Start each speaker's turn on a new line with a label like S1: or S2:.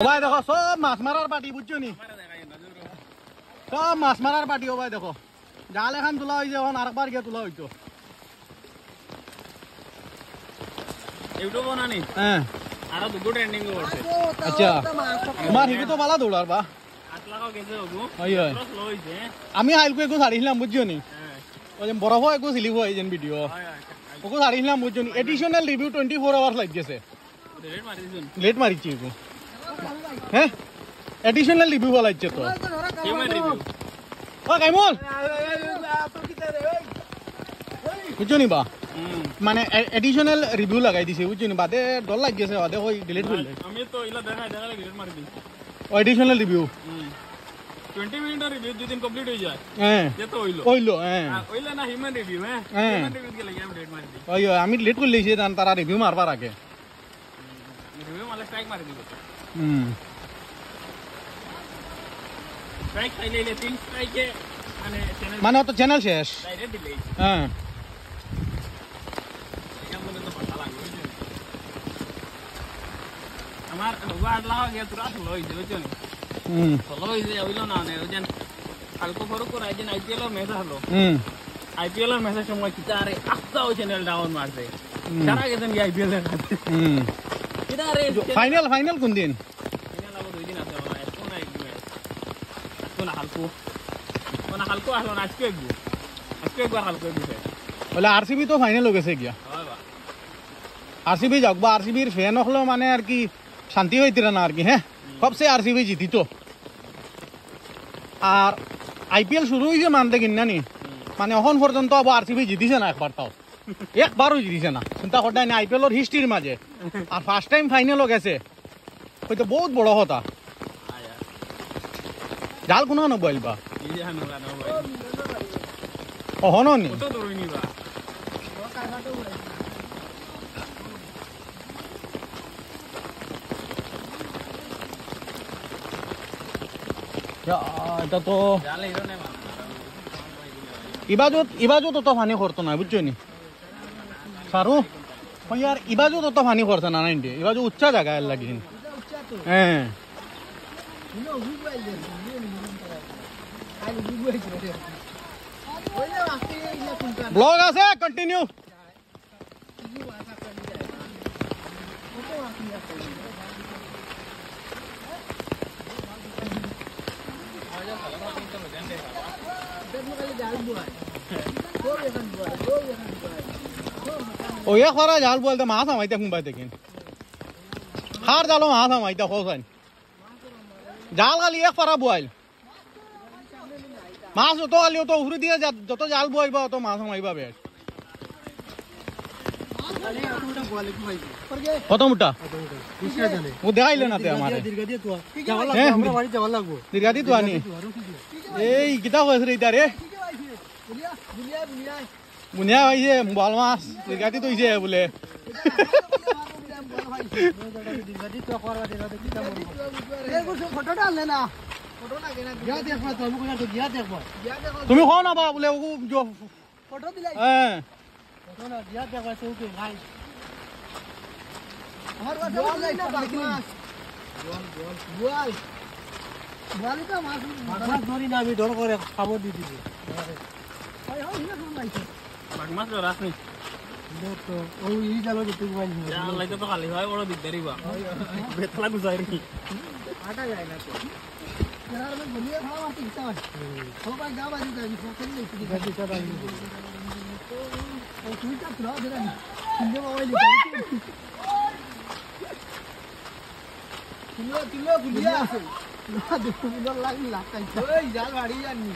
S1: ভাই দেখো সব মাছ মারার পাটি বুঝছো নি সব মাছ মারার পাটি ও ভাই দেখো জাল এখন তোলা হয়েছে এখন আরেকবার গিয়ে তোলা হইতো
S2: ইউটিউব বানানি
S1: হ্যাঁ
S2: আর দুটো ট্রেন্ডিং করছে
S1: আচ্ছা তোমার হিবি তো বালা দৌড়ার বা
S2: 8 লাখ গেছে ওগু
S1: হয় হয়
S2: স্লো হইছে
S1: আমি হাইলকো একটু ছাড়িছিলাম বুঝছো নি
S2: হ্যাঁ
S1: ওই যে বরফ একটু সিলিপ হয় যেন ভিডিও
S2: হয়
S1: ওকে ছাড়িছিলাম বুঝছো নি এডিশনাল রিভিউ 24 আওয়ার্স লাগ গেছে
S2: রেট মারি দিছুন
S1: লেট মারিছি একটু হ্যাঁ এডিশনাল রিভিউ বলাইছে তো
S2: হিউম্যান রিভিউ
S1: ও কাইমল বুঝছো নি বা মানে এডিশনাল রিভিউ লাগাই দিছে বুঝছো নি বাদে ডর লাগ গেছে বাদে ওই ডিলিট করলে
S2: আমি তো ইলা দেখাই রেট মারি দিই
S1: এডিশনাল রিভিউ
S2: 20 মিনিটের রিভিউ দুদিন কমপ্লিট হয়ে যায়
S1: হ্যাঁ
S2: যে তো
S1: হইলো হ্যাঁ
S2: ওইলা না হিউম্যান রিভিউ হ্যাঁ
S1: হ্যাঁ।
S2: হিউম্যান রিভিউ কে লাগে আমি রেট মারি দিই
S1: ওই আমি লেট করে লিখছি তারা রিভিউ মারবার আগে
S2: রিভিউ মানে স্ট্রাইক মারি দিব স্ট্রাইক খাইলে 3 স্ট্রাইকে মানে চ্যানেল
S1: মানে তো চ্যানেল শেষ
S2: ডাইরেক্ট দিলে
S1: হ্যাঁ
S2: কেমন তো ভালো লাগবে আমার ওয়ার্ড লাগা গিয়া তোরা স্লো হইছে বুঝছো নি স্লো হইছে হইলো না নে ওজন কালকে ফরক করে আইজেন আইপিএল এর ম্যাচ হলো আইপিএল এর ম্যাচের সময় কি আরে আস্তা ওই চ্যানেল ডাউন মারছে সারা গেছেন কি আইপিএল এর কাছে কিনা রে
S1: ফাইনাল কোন দিন
S2: ফাইনাল আবার 2 দিন আছে আমার এখন না একদম এখন হালকো মানে হালকো আসলো না আজকে একবার হালকো দিছে
S1: বলে আরসিবি তো ফাইনাল হয়ে গেছে গিয়া
S2: হয় বা
S1: আরসিবি যাক বা আরসিবির ফ্যান হলো মানে আর কি শান্তি হইতে না আর কি হ্যাঁ সবসে আরসিবি জিতিত আর আইপিএল শুরু হয়েছে মানতে কিনা নি মানে এখন পর্যন্ত আবার আরসিবি জিতিছে না একবারও জিতিছে না চিন্তা করতে না আইপিএল হিস্ট্রির মাঝে আর ফার্স্ট টাইম ফাইনালও গেছে হয়তো বহুত বড় কথা জাল কোনো নবইল বা
S2: এই যে হানো গানো ভাই
S1: অহনো নি
S2: কত দূর নিবা
S1: এটা তো
S2: জালে হিরো নে মা
S1: ইবাজত তো পানি করতো না বুঝছো নি সারু ইয়ার ইবাজত তো পানি করছে না নাইন্টি ইবাজু উচ্চা জায়গা এর লাগি হ্যাঁ ব্লগ আছে কন্টিনিউ ও এক ফারা জাল বলতে মাছ আমাইতে মুম্বাই থেকে হার জালো মাছ আমাইতে খোসাইন জাল খালি এক ফারা বয়াল মাছ যত খালি অত উফরি দিয়ে যত জাল বইবা অত মাছ আমাইবা বেশ কত মোটা ও দেখাইলে না তে আমার দীর্ঘা দি তো আনি এই কিতা হয়েছে রে ইতারে বুনিয়া হয়েছে বল মাছ দীর্ঘা দি তৈছে বলে তুমি কো না বা বলে হ্যাঁ
S3: আমি ডর করে খাবার দিয়ে দিবি
S2: মাছ রাস নি
S3: ওই জালো যেতে
S2: জাল লাগে তো খালি হয় বড় দিগদারি বা বেতলা গুজাই রে
S3: আটা যায় না তো यार मैं बोलिए खावा मारते कितना है हो भाई जा बाजू का फोकस नहीं की गाड़ी का बाजू तो तू क्या थोड़ा जरा किलो मोबाइल किलो किलो देखो किलो लग लाग का ओए जाल गाड़ी जानी